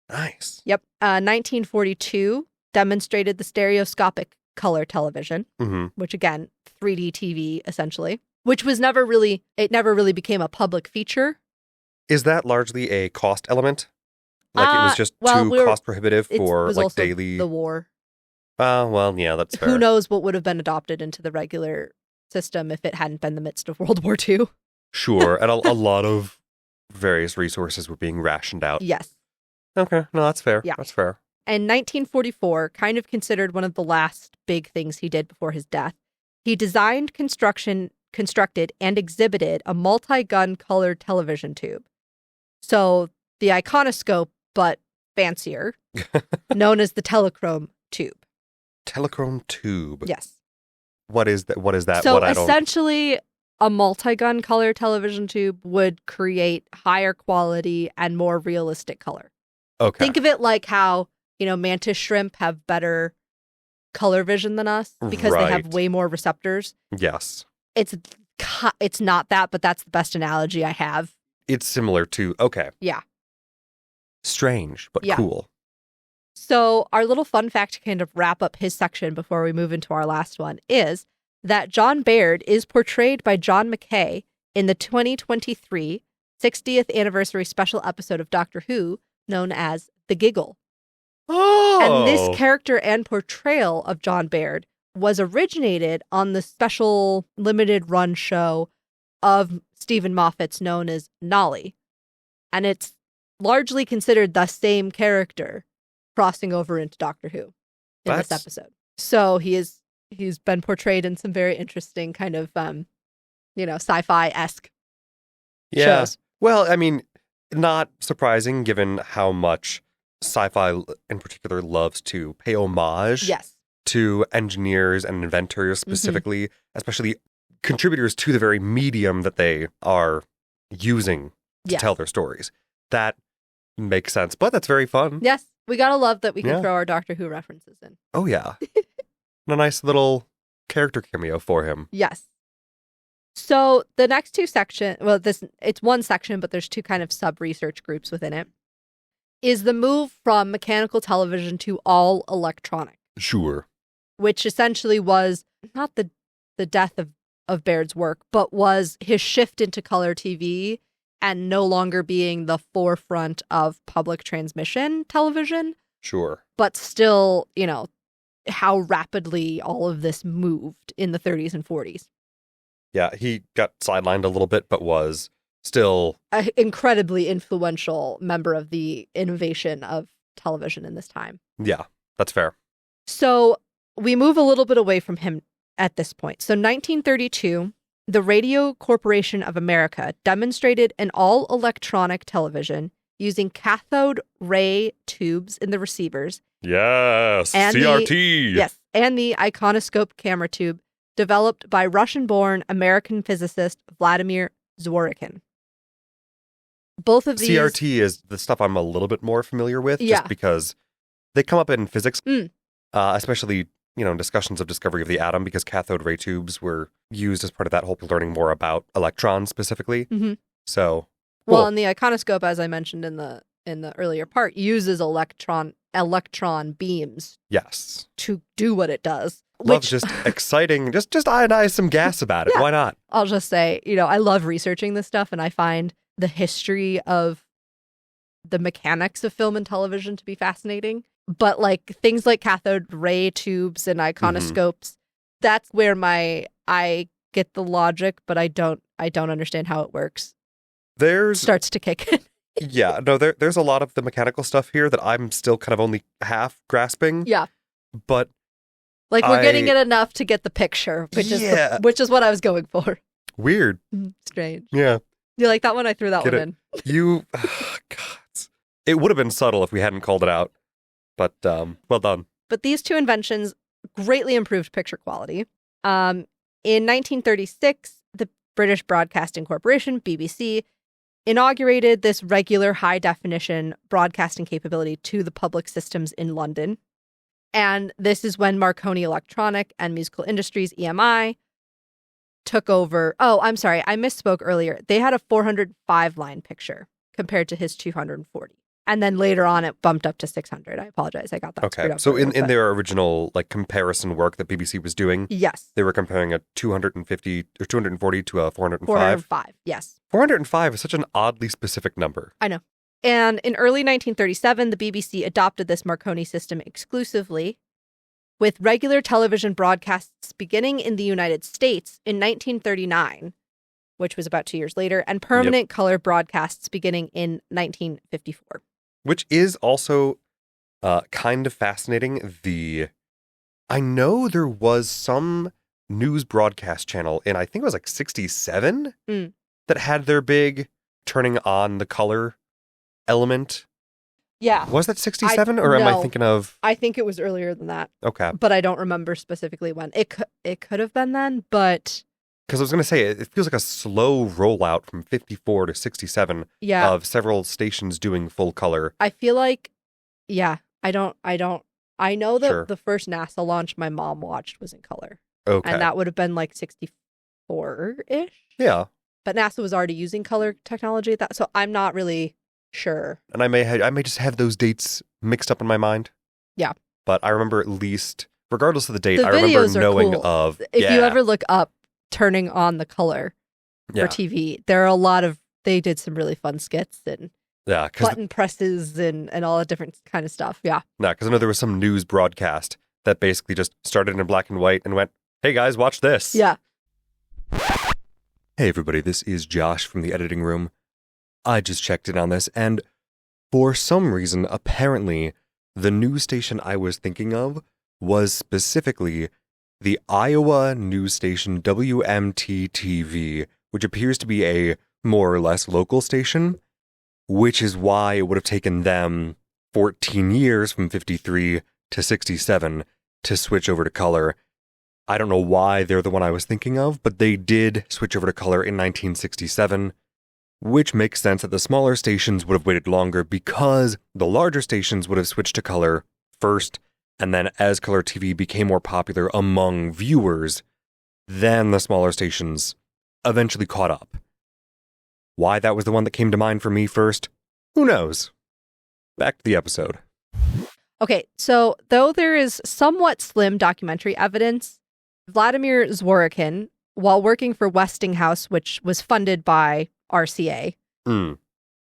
A: nice.
B: Yep. 1942 demonstrated the stereoscopic color television, which again, 3D TV essentially, which was never really became a public feature.
A: Is that largely a cost element? Like it was just too cost prohibitive for like daily...
B: the war.
A: Well, yeah, that's fair.
B: Who knows what would have been adopted into the regular system if it hadn't been the midst of World War II.
A: Sure, and a lot of various resources were being rationed out.
B: Yes.
A: Okay, no, that's fair.
B: Yeah.
A: That's fair.
B: And 1944, kind of considered one of the last big things he did before his death, he designed, constructed, and exhibited a multi-gun color television tube. So the iconoscope, but fancier, known as the telechrome tube.
A: Telechrome tube.
B: Yes.
A: What is that?
B: So essentially, a multi-gun color television tube would create higher quality and more realistic color.
A: Okay.
B: Think of it like how, mantis shrimp have better color vision than us because they have way more receptors.
A: Yes.
B: It's not that, but that's the best analogy I have.
A: It's similar to, okay.
B: Yeah.
A: Strange, but cool.
B: So our little fun fact to kind of wrap up his section before we move into our last one is that John Baird is portrayed by John McKay in the 2023 60th anniversary special episode of Doctor Who known as The Giggle.
A: Oh!
B: And this character and portrayal of John Baird was originated on the special limited run show of Stephen Moffat's known as Nolly. And it's largely considered the same character crossing over into Doctor Who in this episode. So he's been portrayed in some very interesting kind of, sci-fi-esque shows.
A: Well, I mean, not surprising given how much sci-fi in particular loves to pay homage to engineers and inventors specifically, especially contributors to the very medium that they are using to tell their stories. That makes sense, but that's very fun.
B: Yes. We gotta love that we can throw our Doctor Who references in.
A: Oh, yeah. A nice little character cameo for him.
B: Yes. So the next two sections, it's one section, but there's two kind of sub-research groups within it, is the move from mechanical television to all electronic.
A: Sure.
B: Which essentially was not the death of Baird's work, but was his shift into color TV and no longer being the forefront of public transmission television.
A: Sure.
B: But still, how rapidly all of this moved in the 30s and 40s.
A: Yeah, he got sidelined a little bit, but was still
B: an incredibly influential member of the innovation of television in this time.
A: Yeah, that's fair.
B: So we move a little bit away from him at this point. So 1932, the Radio Corporation of America demonstrated an all-electronic television using cathode ray tubes in the receivers.
A: Yes,
B: and
A: CRT.
B: And the iconoscope camera tube developed by Russian-born American physicist Vladimir Zworykin. Both of these...
A: CRT is the stuff I'm a little bit more familiar with, just because they come up in physics, especially, in discussions of discovery of the atom, because cathode ray tubes were used as part of that whole learning more about electrons specifically.
B: Mm-hmm.
A: So,
B: well, and the iconoscope, as I mentioned in the earlier part, uses electron beams.
A: Yes.
B: To do what it does.
A: Love just exciting. Just ionize some gas about it. Why not?
B: I'll just say, I love researching this stuff, and I find the history of the mechanics of film and television to be fascinating. But things like cathode ray tubes and iconoscopes, that's where I get the logic, but I don't understand how it works. Starts to kick in.
A: Yeah, no, there's a lot of the mechanical stuff here that I'm still kind of only half grasping.
B: Yeah.
A: But
B: we're getting it enough to get the picture, which is what I was going for.
A: Weird.
B: Strange.
A: Yeah.
B: You like that one? I threw that one in.
A: God. It would have been subtle if we hadn't called it out. But well done.
B: But these two inventions greatly improved picture quality. In 1936, the British Broadcasting Corporation, BBC, inaugurated this regular high-definition broadcasting capability to the public systems in London. And this is when Marconi Electronic and Musical Industries, EMI, took over. Oh, I'm sorry. I misspoke earlier. They had a 405-line picture compared to his 240. And then later on, it bumped up to 600. I apologize. I got that screwed up.
A: So in their original comparison work that BBC was doing,
B: yes,
A: they were comparing a 250 or 240 to a 405.
B: 405, yes.
A: 405 is such an oddly specific number.
B: I know. And in early 1937, the BBC adopted this Marconi system exclusively, with regular television broadcasts beginning in the United States in 1939, which was about 2 years later, and permanent color broadcasts beginning in 1954.
A: Which is also kind of fascinating. I know there was some news broadcast channel in, I think it was 67, that had their big turning on the color element.
B: Yeah.
A: Was that 67 or am I thinking of?
B: I think it was earlier than that.
A: Okay.
B: But I don't remember specifically when. It could have been then, but...
A: Because I was going to say, it feels like a slow rollout from 54 to 67 of several stations doing full color.
B: I feel like, I know that the first NASA launch my mom watched was in color.
A: Okay.
B: And that would have been 64-ish.
A: Yeah.
B: But NASA was already using color technology at that, so I'm not really sure.
A: And I may just have those dates mixed up in my mind.
B: Yeah.
A: But I remember at least, regardless of the date, I remember knowing of...
B: If you ever look up turning on the color for TV, there are they did some really fun skits and button presses and all that different kind of stuff. Yeah.
A: No, because I know there was some news broadcast that basically just started in black and white and went, hey guys, watch this.
B: Yeah.
A: Hey everybody, this is Josh from the editing room. I just checked in on this, and for some reason, apparently, the news station I was thinking of was specifically the Iowa news station WMT-TV, which appears to be a more or less local station, which is why it would have taken them 14 years from 53 to 67 to switch over to color. I don't know why they're the one I was thinking of, but they did switch over to color in 1967, which makes sense that the smaller stations would have waited longer because the larger stations would have switched to color first. And then as color TV became more popular among viewers, then the smaller stations eventually caught up. Why that was the one that came to mind for me first, who knows? Back to the episode.
B: Okay, so though there is somewhat slim documentary evidence, Vladimir Zworykin, while working for Westinghouse, which was funded by RCA,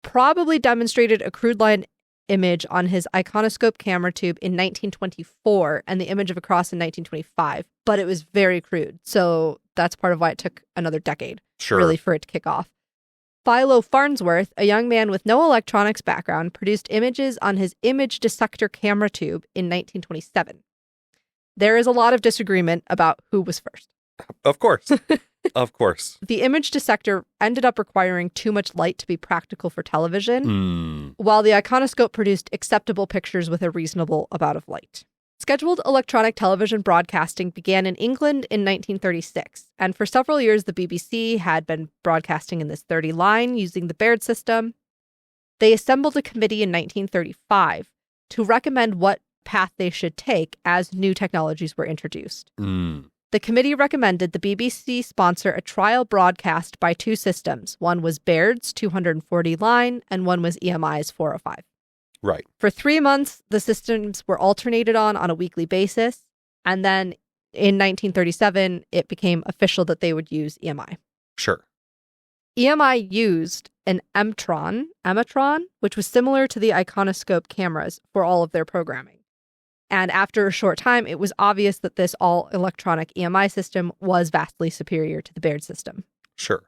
B: probably demonstrated a crude line image on his iconoscope camera tube in 1924 and the image of a cross in 1925, but it was very crude. So that's part of why it took another decade, really, for it to kick off. Philo Farnsworth, a young man with no electronics background, produced images on his image dissector camera tube in 1927. There is a lot of disagreement about who was first.
A: Of course. Of course.
B: The image dissector ended up requiring too much light to be practical for television, while the iconoscope produced acceptable pictures with a reasonable amount of light. Scheduled electronic television broadcasting began in England in 1936, and for several years the BBC had been broadcasting in this 30 line using the Baird system. They assembled a committee in 1935 to recommend what path they should take as new technologies were introduced. The committee recommended the BBC sponsor a trial broadcast by two systems. One was Baird's 240 line, and one was EMI's 405.
A: Right.
B: For 3 months, the systems were alternated on a weekly basis. And then in 1937, it became official that they would use EMI.
A: Sure.
B: EMI used an ematron, which was similar to the iconoscope cameras for all of their programming. And after a short time, it was obvious that this all-electronic EMI system was vastly superior to the Baird system.
A: Sure.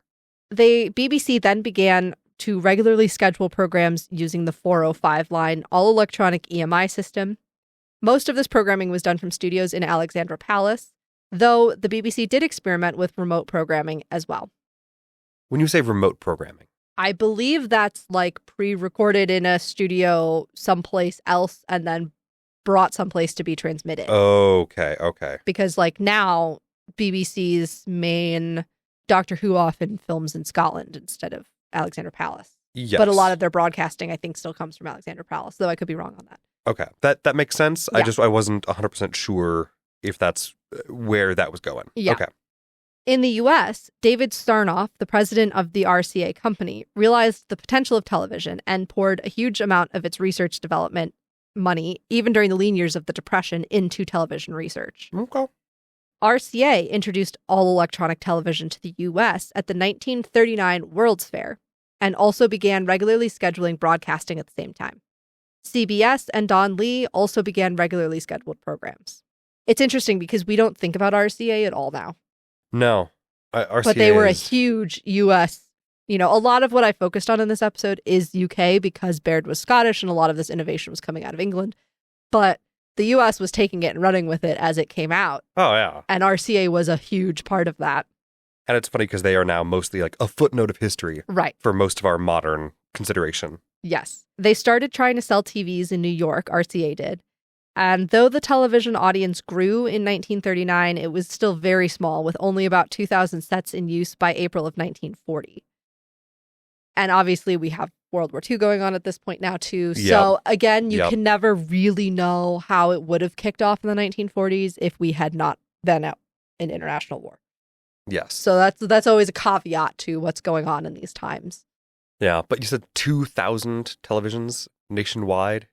B: The BBC then began to regularly schedule programs using the 405 line all-electronic EMI system. Most of this programming was done from studios in Alexandra Palace, though the BBC did experiment with remote programming as well.
A: When you say remote programming?
B: I believe that's like pre-recorded in a studio someplace else and then brought someplace to be transmitted.
A: Okay.
B: Because like now, BBC's main Doctor Who often films in Scotland instead of Alexandra Palace.
A: Yes.
B: But a lot of their broadcasting, I think, still comes from Alexandra Palace, though I could be wrong on that.
A: Okay. That makes sense.
B: Yeah.
A: I wasn't 100% sure if that's where that was going.
B: Yeah.
A: Okay.
B: In the U.S., David Sarnoff, the president of the RCA company, realized the potential of television and poured a huge amount of its research development money, even during the lean years of the Depression, into television research.
A: Okay.
B: RCA introduced all-electronic television to the U.S. at the 1939 World's Fair and also began regularly scheduling broadcasting at the same time. CBS and Don Lee also began regularly scheduled programs. It's interesting because we don't think about RCA at all now.
A: No. RCA
B: but they were a huge U.S., a lot of what I focused on in this episode is UK because Baird was Scottish and a lot of this innovation was coming out of England. But the U.S. was taking it and running with it as it came out.
A: Oh, yeah.
B: And RCA was a huge part of that.
A: And it's funny because they are now mostly like a footnote of history.
B: Right.
A: For most of our modern consideration.
B: Yes. They started trying to sell TVs in New York, RCA did. And though the television audience grew in 1939, it was still very small, with only about 2,000 sets in use by April of 1940. And obviously, we have World War II going on at this point now, too.
A: Yep.
B: So, again, you
A: Yep.
B: can never really know how it would have kicked off in the 1940s if we had not been out in international war.
A: Yes.
B: So that's always a caveat to what's going on in these times.
A: Yeah, but you said 2,000 televisions nationwide?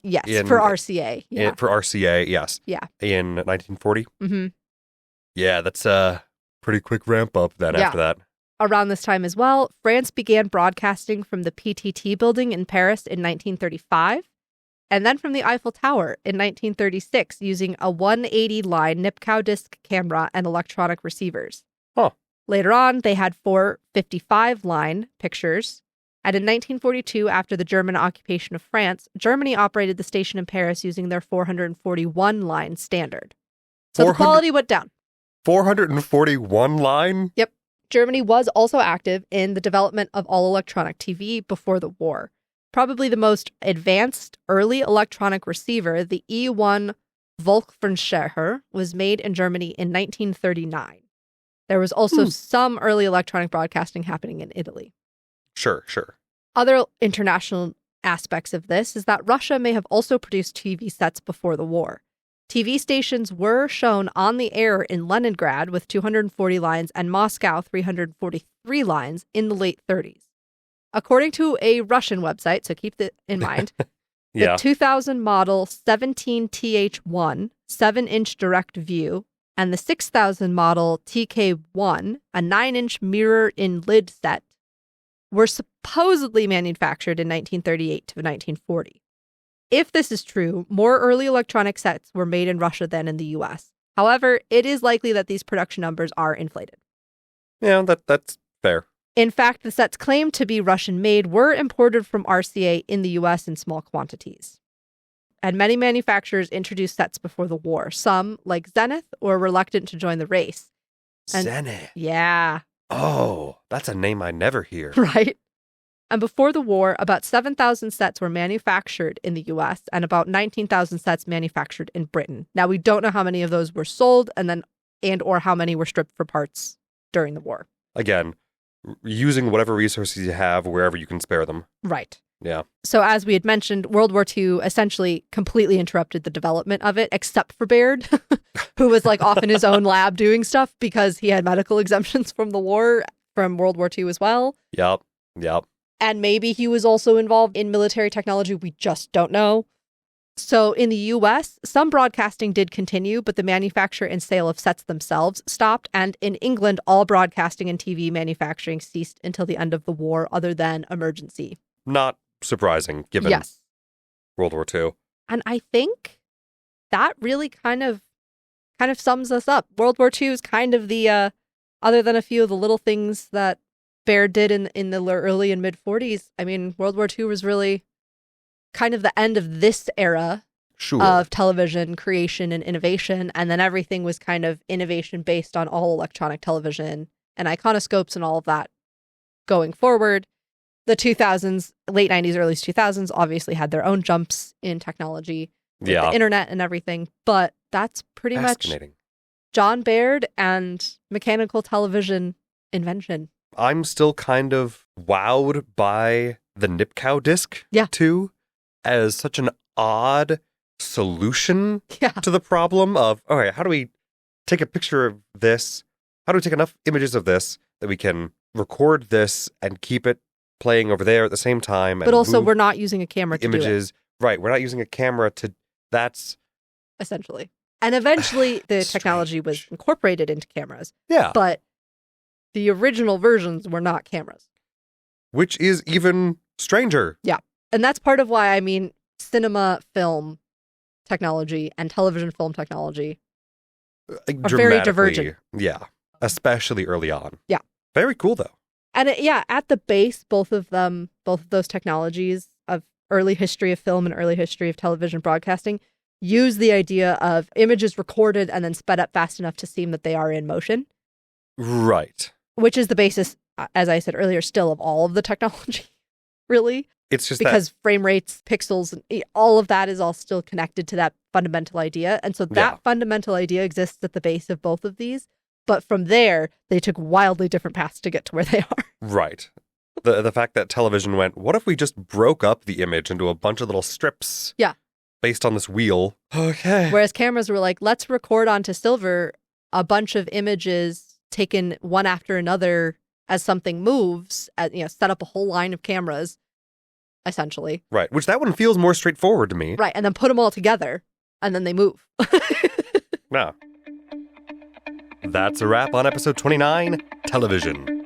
B: Yes,
A: In-
B: for RCA. Yeah.
A: For RCA, yes.
B: Yeah.
A: In 1940?
B: Mm-hmm.
A: Yeah, that's a pretty quick ramp up then
B: Yeah.
A: after that.
B: Around this time as well, France began broadcasting from the PTT building in Paris in 1935, and then from the Eiffel Tower in 1936 using a 180-line Nipkow disc camera and electronic receivers.
A: Huh.
B: Later on, they had 4 55-line pictures, and in 1942, after the German occupation of France, Germany operated the station in Paris using their 441-line standard. So the quality went down.
A: 441 line?
B: Yep. Germany was also active in the development of all-electronic TV before the war. Probably the most advanced early electronic receiver, the E1 Volksfernseher, was made in Germany in 1939. There was also some early electronic broadcasting happening in Italy.
A: Sure.
B: Other international aspects of this is that Russia may have also produced TV sets before the war. TV stations were shown on the air in Leningrad with 240 lines and Moscow 343 lines in the late 30s. According to a Russian website, so keep that in mind,
A: Yeah.
B: the 2000 model 17TH1 7-inch direct view and the 6000 model TK1, a 9-inch mirror-in-lid set, were supposedly manufactured in 1938 to 1940. If this is true, more early electronic sets were made in Russia than in the US. However, it is likely that these production numbers are inflated.
A: Yeah, that's fair.
B: In fact, the sets claimed to be Russian-made were imported from RCA in the US in small quantities. and many manufacturers introduced sets before the war. Some, like Zenith, were reluctant to join the race. And,
A: Zenith.
B: Yeah.
A: Oh, that's a name I never hear.
B: Right. And before the war, about 7,000 sets were manufactured in the US and about 19,000 sets manufactured in Britain. Now, we don't know how many of those were sold and or how many were stripped for parts during the war.
A: Again, using whatever resources you have wherever you can spare them.
B: Right.
A: Yeah.
B: So as we had mentioned, World War II essentially completely interrupted the development of it, except for Baird, who was like off in his own lab doing stuff because he had medical exemptions from the war, from World War II as well.
A: Yep.
B: And maybe he was also involved in military technology. We just don't know. So in the US, some broadcasting did continue, but the manufacture and sale of sets themselves stopped. And in England, all broadcasting and TV manufacturing ceased until the end of the war, other than emergency.
A: Not surprising, given World War II.
B: And I think that really kind of sums us up. World War II is kind of the, other than a few of the little things that Baird did in the early and mid 40s. I mean, World War II was really kind of the end of this era of television creation and innovation. And then everything was kind of innovation based on all electronic television and iconoscopes and all of that going forward. The 2000s, late 90s, early 2000s obviously had their own jumps in technology with the internet and everything. But that's pretty much John Baird and mechanical television invention.
A: I'm still kind of wowed by the Nipkow disc, too, as such an odd solution to the problem of, all right, how do we take a picture of this? How do we take enough images of this that we can record this and keep it playing over there at the same time?
B: But also, we're not using a camera to
A: images.
B: Do it.
A: Right, we're not using a camera to, that's...
B: Essentially. And eventually, the technology was incorporated into cameras.
A: Yeah.
B: But the original versions were not cameras.
A: Which is even stranger.
B: Yeah. And that's part of why, I mean, cinema film technology and television film technology are very divergent.
A: Yeah. Especially early on.
B: Yeah.
A: Very cool, though.
B: And at the base, both of those technologies of early history of film and early history of television broadcasting use the idea of images recorded and then sped up fast enough to seem that they are in motion.
A: Right.
B: Which is the basis, as I said earlier, still of all of the technology, really.
A: It's just
B: because frame rates, pixels, and all of that is all still connected to that fundamental idea. And so that fundamental idea exists at the base of both of these. But from there, they took wildly different paths to get to where they are.
A: Right. The fact that television went, what if we just broke up the image into a bunch of little strips?
B: Yeah.
A: Based on this wheel. Okay.
B: Whereas cameras were like, let's record onto silver a bunch of images taken one after another as something moves, set up a whole line of cameras, essentially.
A: Right, which that one feels more straightforward to me.
B: Right, and then put them all together, and then they move.
A: Yeah. That's a wrap on episode 29, Television.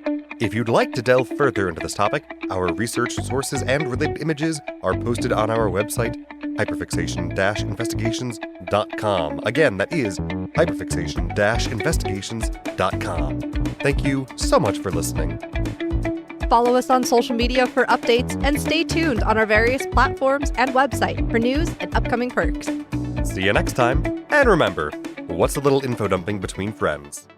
A: If you'd like to delve further into this topic, our research sources and related images are posted on our website, hyperfixation-investigations.com. Again, that is hyperfixation-investigations.com. Thank you so much for listening.
B: Follow us on social media for updates and stay tuned on our various platforms and website for news and upcoming perks.
A: See you next time. And remember, what's a little info dumping between friends?